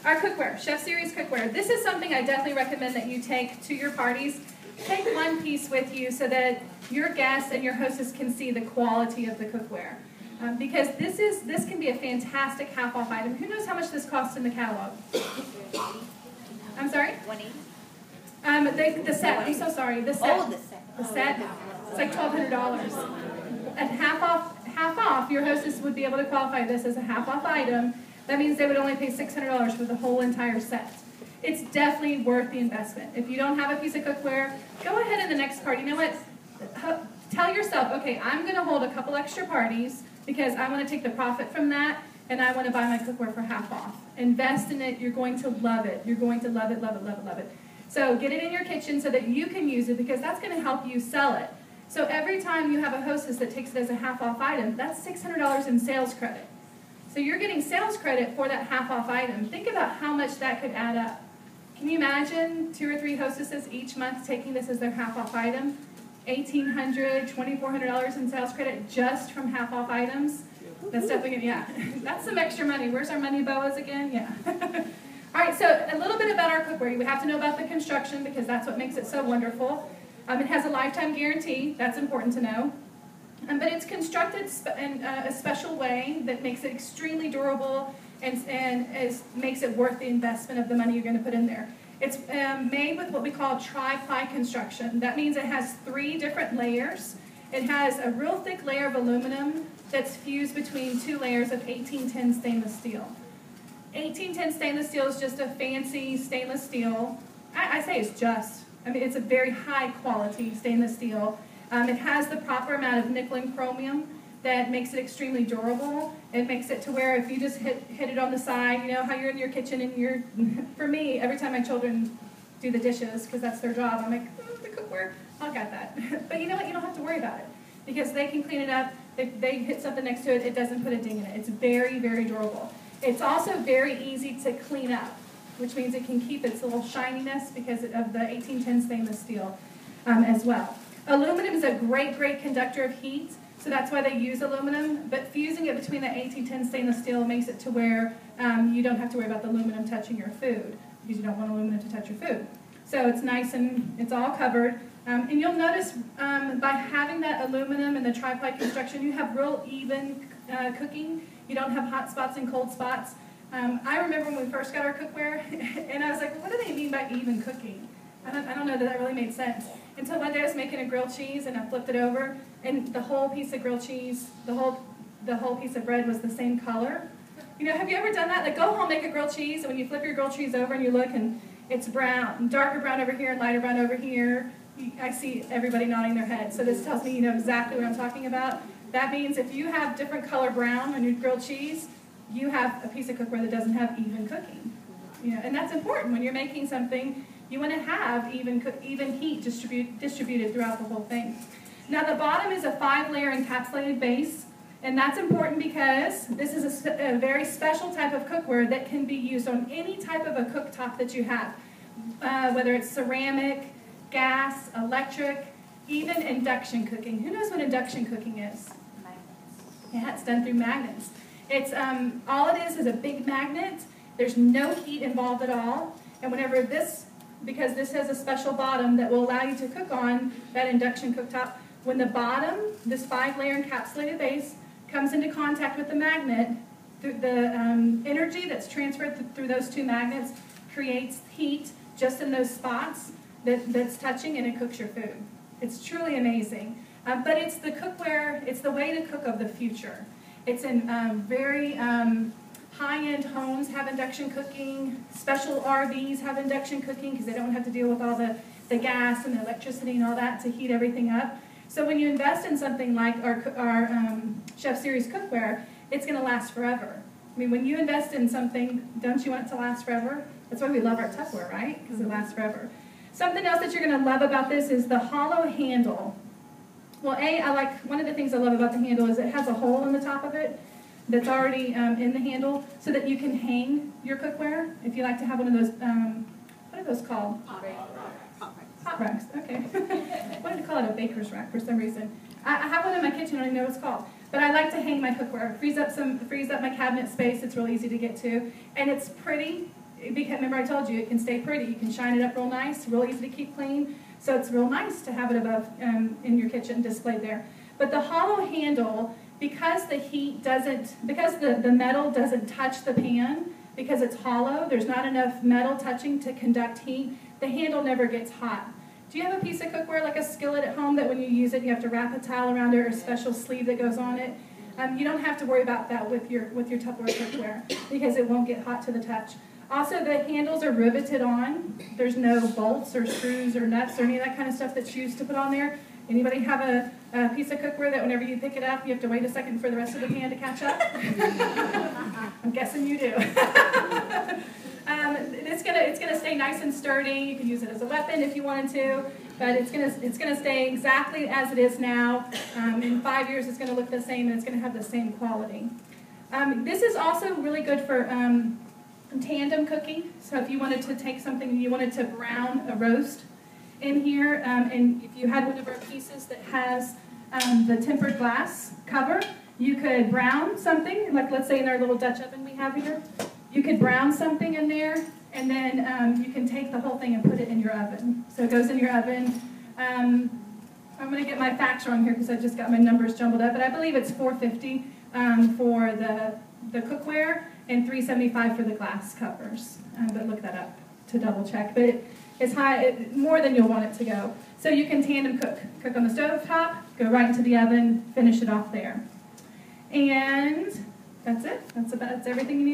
Our cookware, Chef Series cookware. This is something I definitely recommend that you take to your parties. Take one piece with you so that your guests and your hostess can see the quality of the cookware. Because this can be a fantastic half-off item. Who knows how much this costs in the catalog? I'm sorry? The set. I'm so sorry. The set. Oh, the set. The set. It's like $1,200. At half off, your hostess would be able to qualify this as a half-off item. That means they would only pay $600 for the whole entire set. It's definitely worth the investment. If you don't have a piece of cookware, go ahead in the next party. You know what? Tell yourself, okay, I'm going to hold a couple extra parties because I want to take the profit from that and I want to buy my cookware for half off. Invest in it. You're going to love it. You're going to love it, love it, love it, love it. So get it in your kitchen so that you can use it because that's going to help you sell it. So every time you have a hostess that takes it as a half-off item, that's $600 in sales credit. So you're getting sales credit for that half-off item. Think about how much that could add up. Can you imagine 2 or 3 hostesses each month taking this as their half-off item? $1,800, $2,400 in sales credit just from half-off items? That's definitely, yeah. That's some extra money. Where's our money boas again? Yeah. All right, so a little bit about our cookware. We have to know about the construction because that's what makes it so wonderful. It has a lifetime guarantee. That's important to know. But it's constructed in a special way that makes it extremely durable and makes it worth the investment of the money you're going to put in there. It's made with what we call tri-ply construction. That means it has 3 different layers. It has a real thick layer of aluminum that's fused between 2 layers of 1810 stainless steel. 1810 stainless steel is just a fancy stainless steel. I say it's just. I mean, it's a very high quality stainless steel. It has the proper amount of nickel and chromium that makes it extremely durable. It makes it to where if you just hit it on the side, you know how you're in your kitchen and you're, for me, every time my children do the dishes, because that's their job, I'm like, oh, the cookware, I got that. But you know what, you don't have to worry about it because they can clean it up. If they hit something next to it, it doesn't put a ding in it. It's very, very durable. It's also very easy to clean up, which means it can keep its little shininess because of the 1810 stainless steel as well. Aluminum is a great, great conductor of heat, so that's why they use aluminum, but fusing it between the 1810 stainless steel makes it to where you don't have to worry about the aluminum touching your food because you don't want aluminum to touch your food. So it's nice and it's all covered. And you'll notice by having that aluminum and the tri-ply construction, you have real even cooking. You don't have hot spots and cold spots. I remember when we first got our cookware, and I was like, well, what do they mean by even cooking? I don't know that that really made sense. Until one day I was making a grilled cheese, and I flipped it over, and the whole piece of grilled cheese, the whole piece of bread was the same color. You know, have you ever done that? Like, go home, make a grilled cheese, and when you flip your grilled cheese over and you look, and it's brown, darker brown over here and lighter brown over here, I see everybody nodding their head. So this tells me you know exactly what I'm talking about. That means if you have different color brown on your grilled cheese, you have a piece of cookware that doesn't have even cooking. You know, and that's important when you're making something. You want to have even heat distributed throughout the whole thing. Now the bottom is a 5-layer encapsulated base, and that's important because this is a very special type of cookware that can be used on any type of a cooktop that you have, whether it's ceramic, gas, electric, even induction cooking. Who knows what induction cooking is? Magnets. Yeah, it's done through magnets. It's all it is a big magnet. There's no heat involved at all, and whenever because this has a special bottom that will allow you to cook on that induction cooktop. When the bottom, this 5-layer encapsulated base, comes into contact with the magnet, the energy that's transferred through those 2 magnets creates heat just in those spots that's touching, and it cooks your food. It's truly amazing. But it's the cookware, it's the way to cook of the future. It's in very high-end homes have induction cooking. Special RVs have induction cooking because they don't have to deal with all the gas and the electricity and all that to heat everything up. So when you invest in something like our Chef Series cookware, it's going to last forever. I mean, when you invest in something, don't you want it to last forever? That's why we love our Tupperware, right? Because it lasts forever. Something else that you're going to love about this is the hollow handle. Well, one of the things I love about the handle is it has a hole in the top of it that's already in the handle so that you can hang your cookware. If you like to have one of those, what are those called? Hot racks. Okay. I wanted to call it a baker's rack for some reason. I have one in my kitchen. I don't even know what it's called. But I like to hang my cookware. It frees up my cabinet space. It's real easy to get to. And it's pretty. remember I told you, it can stay pretty. You can shine it up real nice, real easy to keep clean. So it's real nice to have it above in your kitchen displayed there. But the hollow handle, because the metal doesn't touch the pan, because it's hollow, there's not enough metal touching to conduct heat, the handle never gets hot. Do you have a piece of cookware, like a skillet at home, that when you use it, you have to wrap a towel around it or a special sleeve that goes on it? You don't have to worry about that with your Tupperware cookware because it won't get hot to the touch. Also, the handles are riveted on. There's no bolts or screws or nuts or any of that kind of stuff that's used to put on there. Anybody have a piece of cookware that whenever you pick it up, you have to wait a second for the rest of the pan to catch up? I'm guessing you do. It's gonna stay nice and sturdy. You can use it as a weapon if you wanted to, but it's gonna stay exactly as it is now. In 5 years, it's gonna look the same and it's gonna have the same quality. This is also really good for tandem cooking. So if you wanted to take something and you wanted to brown a roast in here, and if you had one of our pieces that has the tempered glass cover, you could brown something, like let's say in our little Dutch oven we have here. You could brown something in there, and then you can take the whole thing and put it in your oven. So it goes in your oven. I'm going to get my facts wrong here because I just got my numbers jumbled up, but I believe it's $4.50 for the cookware and $3.75 for the glass covers. But look that up to double check. But it's more than you'll want it to go. So you can tandem cook. Cook on the stove top, go right into the oven, finish it off there. And that's it. That's everything you need.